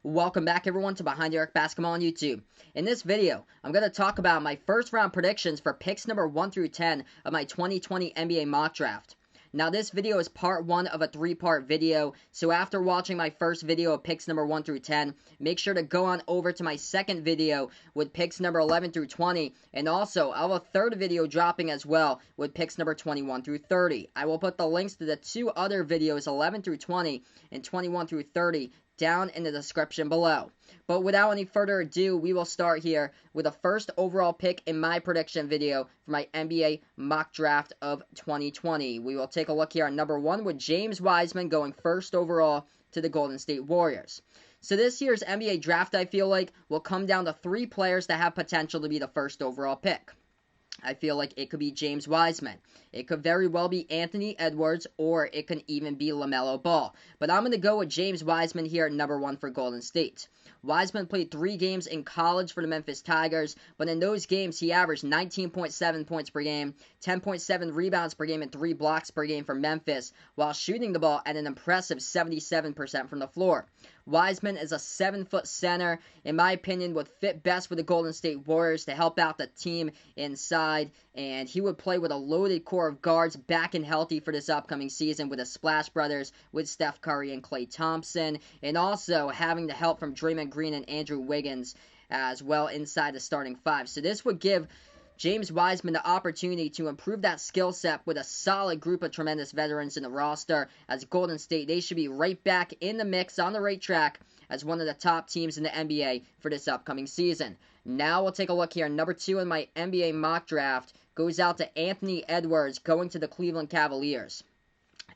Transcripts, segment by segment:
Welcome back everyone to Behind the Arc Basketball on YouTube. In this video, I'm going to talk about my first round predictions for picks number 1 through 10 of my 2020 NBA mock draft. Now this video is part 1 of a 3-part video, so after watching my first video of picks number 1 through 10, make sure to go on over to my second video with picks number 11 through 20, and also I'll have a third video dropping as well with picks number 21 through 30. I will put the links to the 2 other videos, 11 through 20 and 21 through 30, down in the description below. But without any further ado, we will start here with the first overall pick in my prediction video for my NBA mock draft of 2020. We will take a look here on number 1 with James Wiseman going first overall to the Golden State Warriors. So this year's NBA draft, I feel like, will come down to 3 players that have potential to be the first overall pick. I feel like it could be James Wiseman. It could very well be Anthony Edwards, or it can even be LaMelo Ball. But I'm going to go with James Wiseman here at number 1 for Golden State. Wiseman played 3 games in college for the Memphis Tigers, but in those games he averaged 19.7 points per game, 10.7 rebounds per game, and 3 blocks per game for Memphis, while shooting the ball at an impressive 77% from the floor. Wiseman is a 7-foot center, in my opinion, would fit best with the Golden State Warriors to help out the team inside, and he would play with a loaded core of guards back and healthy for this upcoming season with the Splash Brothers, with Steph Curry and Klay Thompson, and also having the help from Draymond Green and Andrew Wiggins as well inside the starting 5. So this would give James Wiseman the opportunity to improve that skill set with a solid group of tremendous veterans in the roster. As Golden State, they should be right back in the mix on the right track as one of the top teams in the NBA for this upcoming season. Now we'll take a look here. Number 2 in my NBA mock draft goes out to Anthony Edwards going to the Cleveland Cavaliers.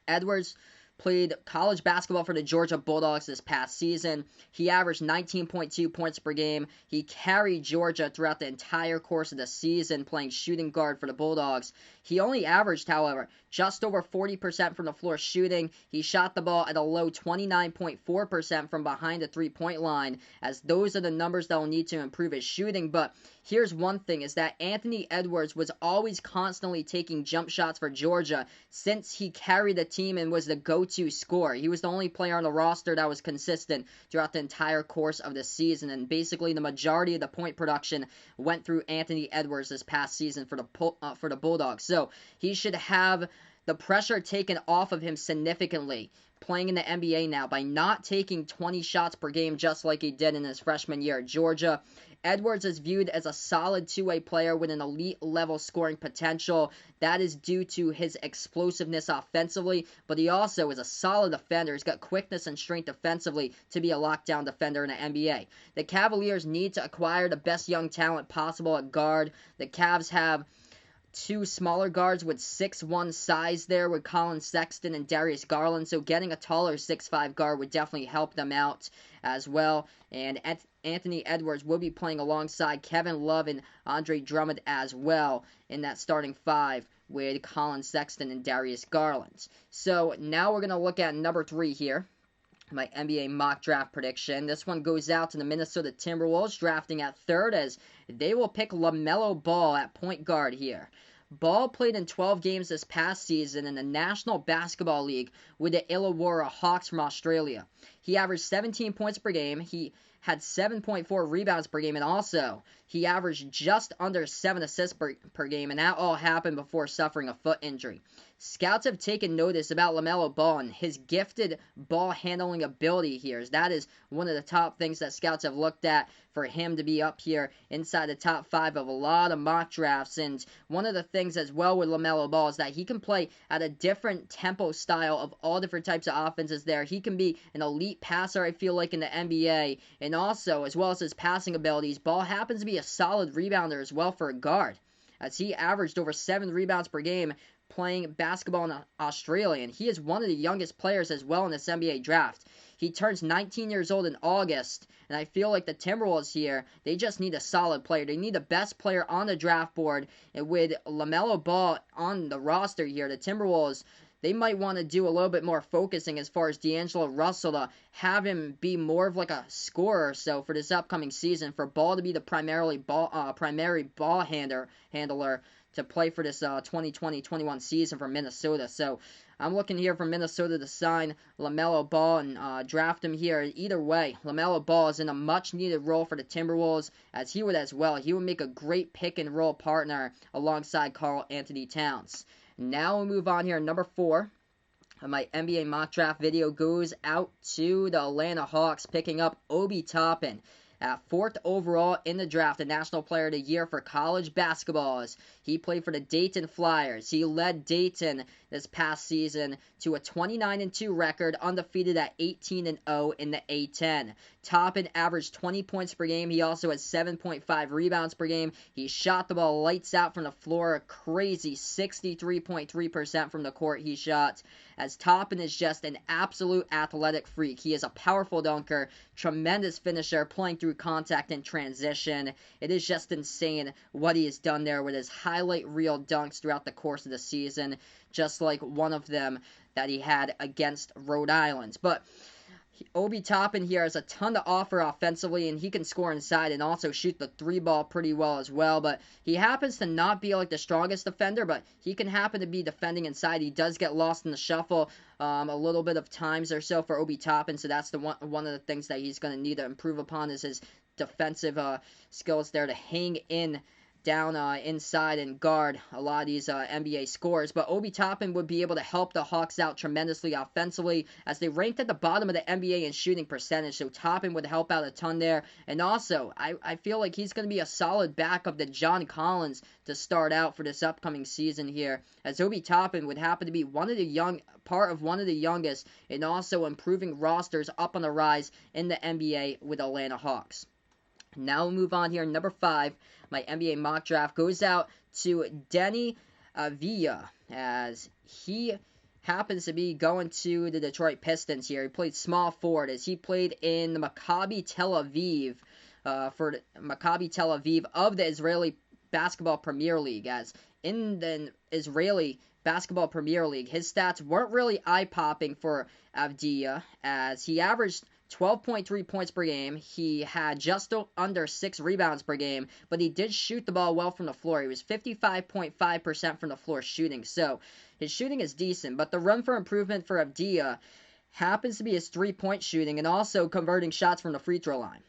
Edwards played college basketball for the Georgia Bulldogs this past season. He averaged 19.2 points per game. He carried Georgia throughout the entire course of the season, playing shooting guard for the Bulldogs. He only averaged, however, just over 40% from the floor shooting. He shot the ball at a low 29.4% from behind the three-point line, as those are the numbers that will need to improve his shooting. But here's one thing, is that Anthony Edwards was always constantly taking jump shots for Georgia since he carried the team and was the go-to scorer. He was the only player on the roster that was consistent throughout the entire course of the season, and basically the majority of the point production went through Anthony Edwards this past season for the Bulldogs. So he should have the pressure taken off of him significantly playing in the NBA now by not taking 20 shots per game just like he did in his freshman year at Georgia. Edwards is viewed as a solid two-way player with an elite-level scoring potential. That is due to his explosiveness offensively, but he also is a solid defender. He's got quickness and strength defensively to be a lockdown defender in the NBA. The Cavaliers need to acquire the best young talent possible at guard. The Cavs have 2 smaller guards with 6'1" size there with Colin Sexton and Darius Garland, so getting a taller 6'5" guard would definitely help them out as well. And Anthony Edwards will be playing alongside Kevin Love and Andre Drummond as well in that starting 5 with Colin Sexton and Darius Garland. So now we're going to look at number 3 here, my NBA mock draft prediction. This one goes out to the Minnesota Timberwolves, drafting at 3rd, as they will pick LaMelo Ball at point guard here. Ball played in 12 games this past season in the National Basketball League with the Illawarra Hawks from Australia. He averaged 17 points per game. He had 7.4 rebounds per game, and also he averaged just under 7 assists per game, and that all happened before suffering a foot injury. Scouts have taken notice about LaMelo Ball and his gifted ball handling ability here. That is one of the top things that scouts have looked at for him to be up here inside the top 5 of a lot of mock drafts. And one of the things as well with LaMelo Ball is that he can play at a different tempo style of all different types of offenses there. He can be an elite passer, I feel like, in the NBA, and also, as well as his passing abilities, Ball happens to be a solid rebounder as well for a guard, as he averaged over 7 rebounds per game playing basketball in Australia, and he is one of the youngest players as well in this NBA draft. He turns 19 years old in August, and I feel like the Timberwolves here, they just need a solid player. They need the best player on the draft board, and with LaMelo Ball on the roster here, the Timberwolves, they might want to do a little bit more focusing as far as D'Angelo Russell to have him be more of like a scorer or so for this upcoming season, for Ball to be the primary ball handler to play for this 2020-21 season for Minnesota. So I'm looking here for Minnesota to sign LaMelo Ball and draft him here. Either way, LaMelo Ball is in a much-needed role for the Timberwolves, as he would as well. He would make a great pick-and-roll partner alongside Karl Anthony Towns. Now we move on here. Number 4. My NBA mock draft video goes out to the Atlanta Hawks, picking up Obi Toppin at 4th overall in the draft, the National Player of the Year for college basketball. He played for the Dayton Flyers. He led Dayton this past season to a 29-2 record, undefeated at 18-0 in the A-10. Toppin averaged 20 points per game. He also has 7.5 rebounds per game. He shot the ball lights out from the floor, a crazy 63.3% from the court he shot, as Toppin is just an absolute athletic freak. He is a powerful dunker, tremendous finisher, playing through contact and transition. It is just insane what he has done there with his highlight reel dunks throughout the course of the season, just like one of them that he had against Rhode Island. But Obi Toppin here has a ton to offer offensively, and he can score inside and also shoot the 3-ball pretty well as well. But he happens to not be like the strongest defender, but he can happen to be defending inside. He does get lost in the shuffle a little bit of times or so for Obi Toppin, so that's one of the things that he's going to need to improve upon, is his defensive skills there to hang in down inside and guard a lot of these NBA scores. But Obi Toppin would be able to help the Hawks out tremendously offensively, as they ranked at the bottom of the NBA in shooting percentage, so Toppin would help out a ton there. And also, I feel like he's going to be a solid backup to John Collins to start out for this upcoming season here, as Obi Toppin would happen to be one of the youngest, and also improving rosters up on the rise in the NBA with Atlanta Hawks. Now we'll move on here. Number 5, my NBA mock draft goes out to Deni, Avdija, as he happens to be going to the Detroit Pistons here. He played small forward, as he played in the Maccabi Tel Aviv, for Maccabi Tel Aviv of the Israeli Basketball Premier League, as in the Israeli Basketball Premier League, his stats weren't really eye-popping for Avdija, as he averaged 12.3 points per game. He had just under 6 rebounds per game, but he did shoot the ball well from the floor. He was 55.5% from the floor shooting, so his shooting is decent. But the room for improvement for Avdija happens to be his 3-point shooting and also converting shots from the free throw line,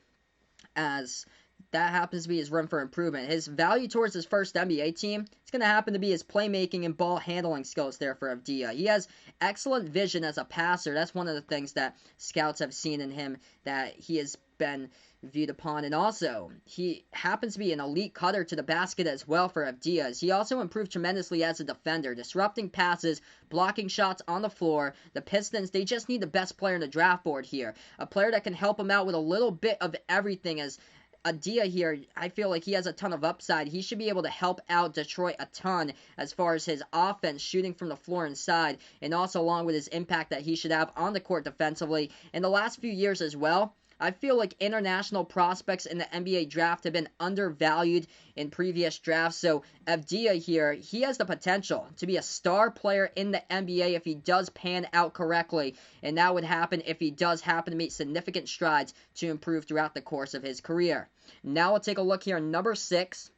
as that happens to be his room for improvement. His value towards his first NBA team, it's going to happen to be his playmaking and ball handling skills there for Avdija. He has excellent vision as a passer. That's one of the things that scouts have seen in him that he has been viewed upon. And also, he happens to be an elite cutter to the basket as well for Avdija. He also improved tremendously as a defender, disrupting passes, blocking shots on the floor. The Pistons, they just need the best player in the draft board here, a player that can help him out with a little bit of everything, as Avdija here, I feel like he has a ton of upside. He should be able to help out Detroit a ton as far as his offense, shooting from the floor inside, and also along with his impact that he should have on the court defensively. In the last few years as well, I feel like international prospects in the NBA draft have been undervalued in previous drafts. So Avdija here, he has the potential to be a star player in the NBA if he does pan out correctly. And that would happen if he does happen to make significant strides to improve throughout the course of his career. Now we'll take a look here. Number 6,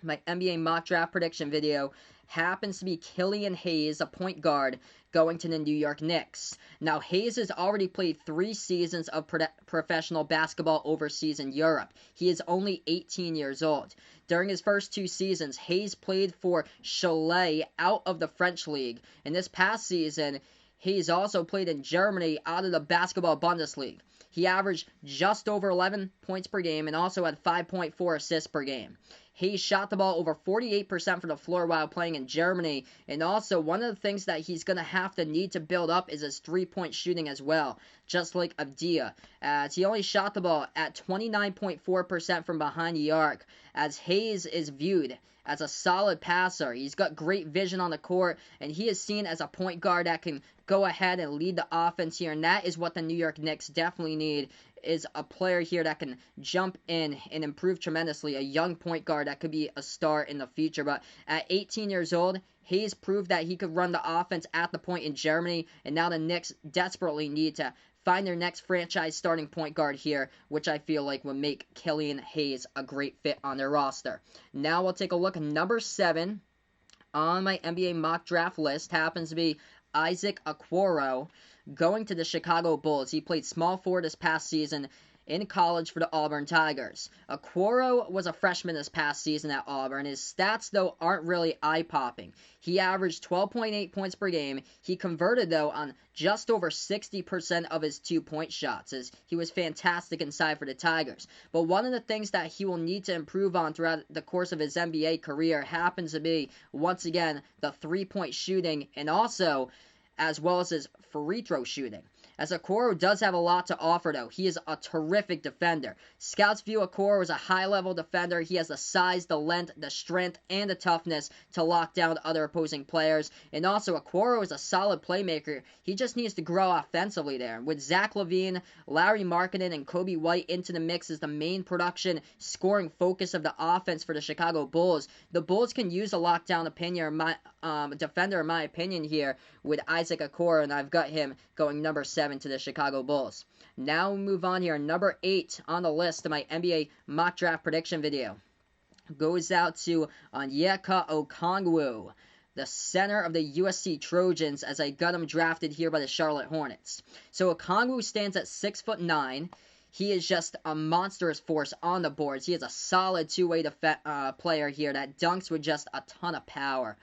my NBA mock draft prediction video happens to be Killian Hayes, a point guard, going to the New York Knicks. Now, Hayes has already played 3 seasons of professional basketball overseas in Europe. He is only 18 years old. During his first 2 seasons, Hayes played for Cholet out of the French League. And this past season, Hayes also played in Germany out of the Basketball Bundesliga. He averaged just over 11 points per game and also had 5.4 assists per game. Hayes shot the ball over 48% from the floor while playing in Germany, and also one of the things that he's going to have to need to build up is his 3-point shooting as well, just like Avdija, as he only shot the ball at 29.4% from behind the arc, as Hayes is viewed as a solid passer. He's got great vision on the court, and he is seen as a point guard that can go ahead and lead the offense here, and that is what the New York Knicks definitely need, is a player here that can jump in and improve tremendously, a young point guard that could be a star in the future. But at 18 years old, Hayes proved that he could run the offense at the point in Germany, and now the Knicks desperately need to find their next franchise starting point guard here, which I feel like would make Killian Hayes a great fit on their roster. Now we'll take a look at number 7. on my NBA mock draft list happens to be Isaac Okoro going to the Chicago Bulls. He played small forward this past season in college for the Auburn Tigers. Okoro was a freshman this past season at Auburn. His stats, though, aren't really eye-popping. He averaged 12.8 points per game. He converted, though, on just over 60% of his two-point shots, as he was fantastic inside for the Tigers. But one of the things that he will need to improve on throughout the course of his NBA career happens to be, once again, the three-point shooting, and also as well as his free throw shooting. As Okoro does have a lot to offer, though. He is a terrific defender. Scouts view Okoro as a high-level defender. He has the size, the length, the strength, and the toughness to lock down other opposing players. And also, Okoro is a solid playmaker. He just needs to grow offensively there. With Zach LaVine, Larry Markkinen, and Kobe White into the mix as the main production scoring focus of the offense for the Chicago Bulls, the Bulls can use a lockdown defender, in my opinion, here with Isaac Okoro, and I've got him going number 7 to the Chicago Bulls. Now we move on here. Number 8 on the list of my NBA mock draft prediction video goes out to Onyeka Okongwu, the center of the USC Trojans, as I got him drafted here by the Charlotte Hornets. So Okongwu stands at 6'9". He is just a monstrous force on the boards. He is a solid two-way player here that dunks with just a ton of power.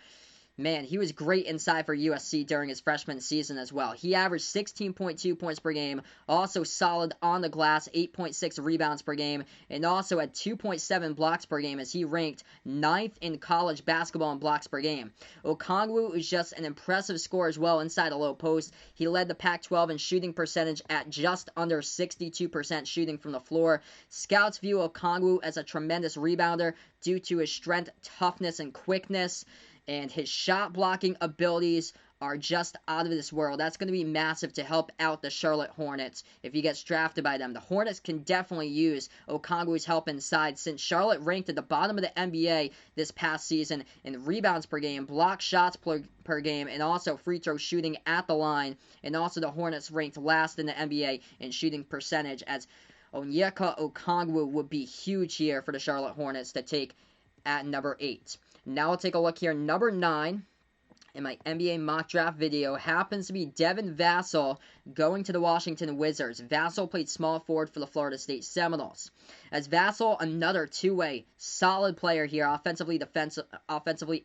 Man, he was great inside for USC during his freshman season as well. He averaged 16.2 points per game, also solid on the glass, 8.6 rebounds per game, and also had 2.7 blocks per game as he ranked 9th in college basketball in blocks per game. Okongwu is just an impressive scorer as well inside the low post. He led the Pac-12 in shooting percentage at just under 62% shooting from the floor. Scouts view Okongwu as a tremendous rebounder due to his strength, toughness, and quickness. And his shot blocking abilities are just out of this world. That's going to be massive to help out the Charlotte Hornets if he gets drafted by them. The Hornets can definitely use Okongwu's help inside, since Charlotte ranked at the bottom of the NBA this past season in rebounds per game, block shots per game, and also free throw shooting at the line. And also the Hornets ranked last in the NBA in shooting percentage, as Onyeka Okongwu would be huge here for the Charlotte Hornets to take at number 8. Now we'll take a look here. Number 9 in my NBA mock draft video happens to be Devin Vassell going to the Washington Wizards. Vassell played small forward for the Florida State Seminoles. As Vassell, another two-way solid player here, offensively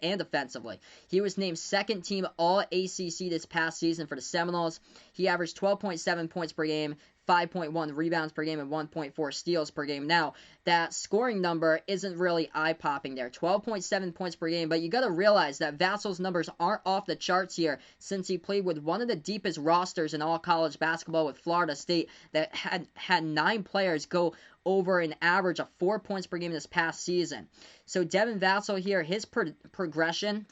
and defensively. He was named second team All-ACC this past season for the Seminoles. He averaged 12.7 points per game, 5.1 rebounds per game, and 1.4 steals per game. Now, that scoring number isn't really eye-popping there. 12.7 points per game, but you got to realize that Vassell's numbers aren't off the charts here, since he played with one of the deepest rosters in all college basketball with Florida State that had 9 players go over an average of 4 points per game this past season. So Devin Vassell here, his progression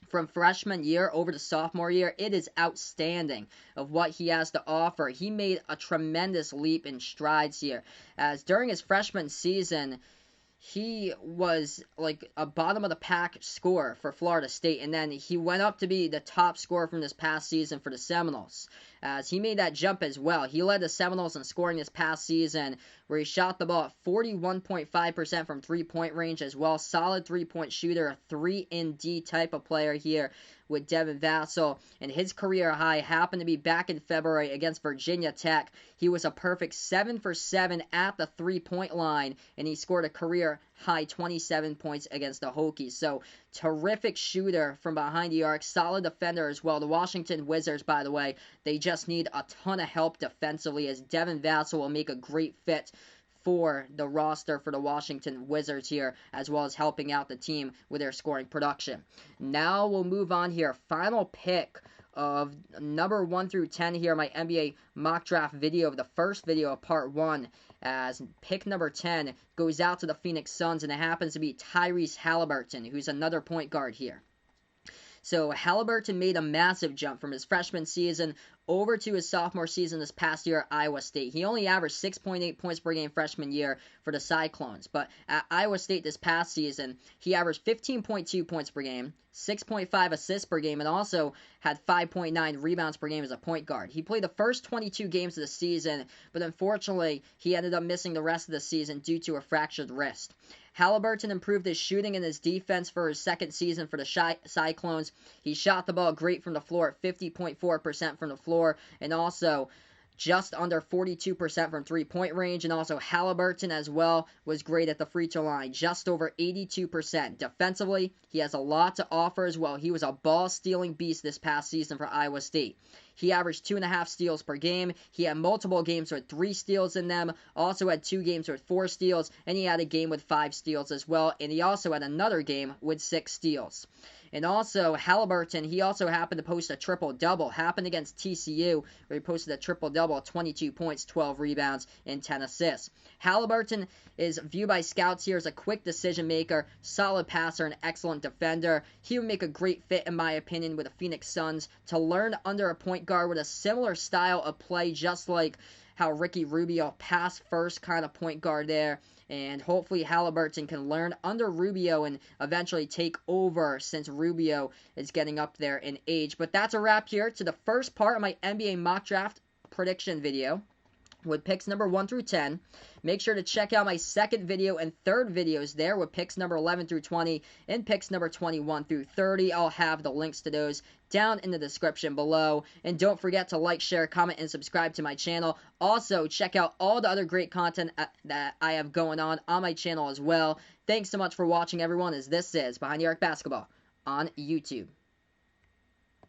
from freshman year over to sophomore year, it is outstanding of what he has to offer. He made a tremendous leap in strides here, as during his freshman season, he was like a bottom-of-the-pack scorer for Florida State, and then he went up to be the top scorer from this past season for the Seminoles, as he made that jump as well. He led the Seminoles in scoring this past season, where he shot the ball at 41.5% from three-point range as well. Solid three-point shooter, a 3-and-D type of player here with Devin Vassell, and his career high happened to be back in February against Virginia Tech. He was a perfect 7 for 7 at the three-point line, and he scored a career high 27 points against the Hokies. So, terrific shooter from behind the arc, solid defender as well. The Washington Wizards, by the way, they just need a ton of help defensively, as Devin Vassell will make a great fit for the roster for the Washington Wizards here, as well as helping out the team with their scoring production. Now we'll move on here. Final pick of number 1 through 10 here, my NBA mock draft video, of the first video of part 1, as pick number 10 goes out to the Phoenix Suns, and it happens to be Tyrese Halliburton, who's another point guard here. So Halliburton made a massive jump from his freshman season over to his sophomore season this past year at Iowa State. He only averaged 6.8 points per game freshman year for the Cyclones, but at Iowa State this past season, he averaged 15.2 points per game, 6.5 assists per game, and also had 5.9 rebounds per game as a point guard. He played the first 22 games of the season, but unfortunately, he ended up missing the rest of the season due to a fractured wrist. Halliburton improved his shooting and his defense for his second season for the Cyclones. He shot the ball great from the floor at 50.4% from the floor, and also just under 42% from three-point range, and also Halliburton as well was great at the free throw line, just over 82%. Defensively, he has a lot to offer as well. He was a ball-stealing beast this past season for Iowa State. He averaged 2.5 steals per game. He had multiple games with 3 steals in them, also had 2 games with 4 steals, and he had a game with 5 steals as well, and he also had another game with 6 steals. And also, Halliburton, he also happened to post a triple-double. Happened against TCU, where he posted a triple-double, 22 points, 12 rebounds, and 10 assists. Halliburton is viewed by scouts here as a quick decision-maker, solid passer, and excellent defender. He would make a great fit, in my opinion, with the Phoenix Suns to learn under a point guard with a similar style of play, just like how Ricky Rubio, pass-first kind of point guard there. And hopefully Halliburton can learn under Rubio and eventually take over, since Rubio is getting up there in age. But that's a wrap here to the first part of my NBA mock draft prediction video with picks number 1 through 10. Make sure to check out my second video and third videos there with picks number 11 through 20 and picks number 21 through 30. I'll have the links to those down in the description below. And don't forget to like, share, comment, and subscribe to my channel. Also, check out all the other great content that I have going on my channel as well. Thanks so much for watching, everyone, as this is Behind the Arc Basketball on YouTube.